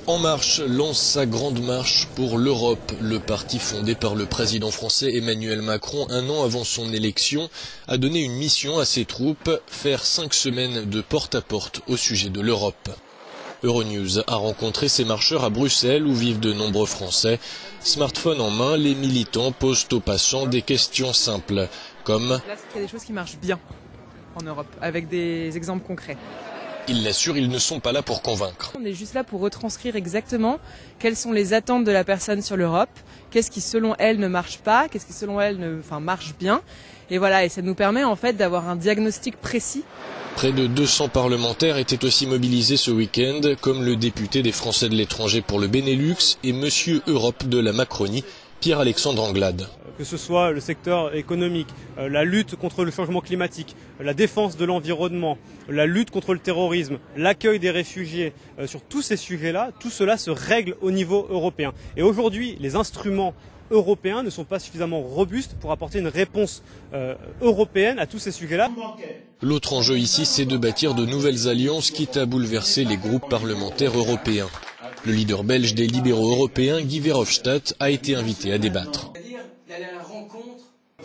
En Marche lance sa grande marche pour l'Europe. Le parti fondé par le président français Emmanuel Macron un an avant son élection a donné une mission à ses troupes, faire 5 semaines de porte-à-porte au sujet de l'Europe. Euronews a rencontré ces marcheurs à Bruxelles où vivent de nombreux Français. Smartphone en main, les militants posent aux passants des questions simples, comme... Là, il y a des choses qui marchent bien en Europe, avec des exemples concrets. Ils l'assurent, ils ne sont pas là pour convaincre. On est juste là pour retranscrire exactement quelles sont les attentes de la personne sur l'Europe, qu'est-ce qui selon elle ne marche pas, qu'est-ce qui selon elle marche bien. Et voilà, et ça nous permet en fait d'avoir un diagnostic précis. Près de 200 parlementaires étaient aussi mobilisés ce week-end, comme le député des Français de l'étranger pour le Benelux et Monsieur Europe de la Macronie, Pierre-Alexandre Anglade. Que ce soit le secteur économique, la lutte contre le changement climatique, la défense de l'environnement, la lutte contre le terrorisme, l'accueil des réfugiés, sur tous ces sujets-là, tout cela se règle au niveau européen. Et aujourd'hui, les instruments européens ne sont pas suffisamment robustes pour apporter une réponse européenne à tous ces sujets-là. L'autre enjeu ici, c'est de bâtir de nouvelles alliances quitte à bouleverser les groupes parlementaires européens. Le leader belge des libéraux européens, Guy Verhofstadt, a été invité à débattre.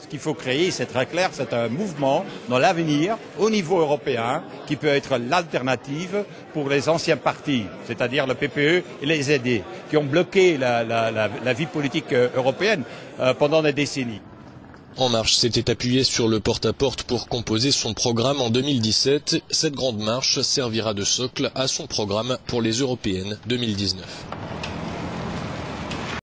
Ce qu'il faut créer, c'est très clair, c'est un mouvement dans l'avenir, au niveau européen, qui peut être l'alternative pour les anciens partis, c'est-à-dire le PPE et les SD, qui ont bloqué la vie politique européenne pendant des décennies. En Marche s'était appuyé sur le porte-à-porte pour composer son programme en 2017. Cette grande marche servira de socle à son programme pour les européennes 2019.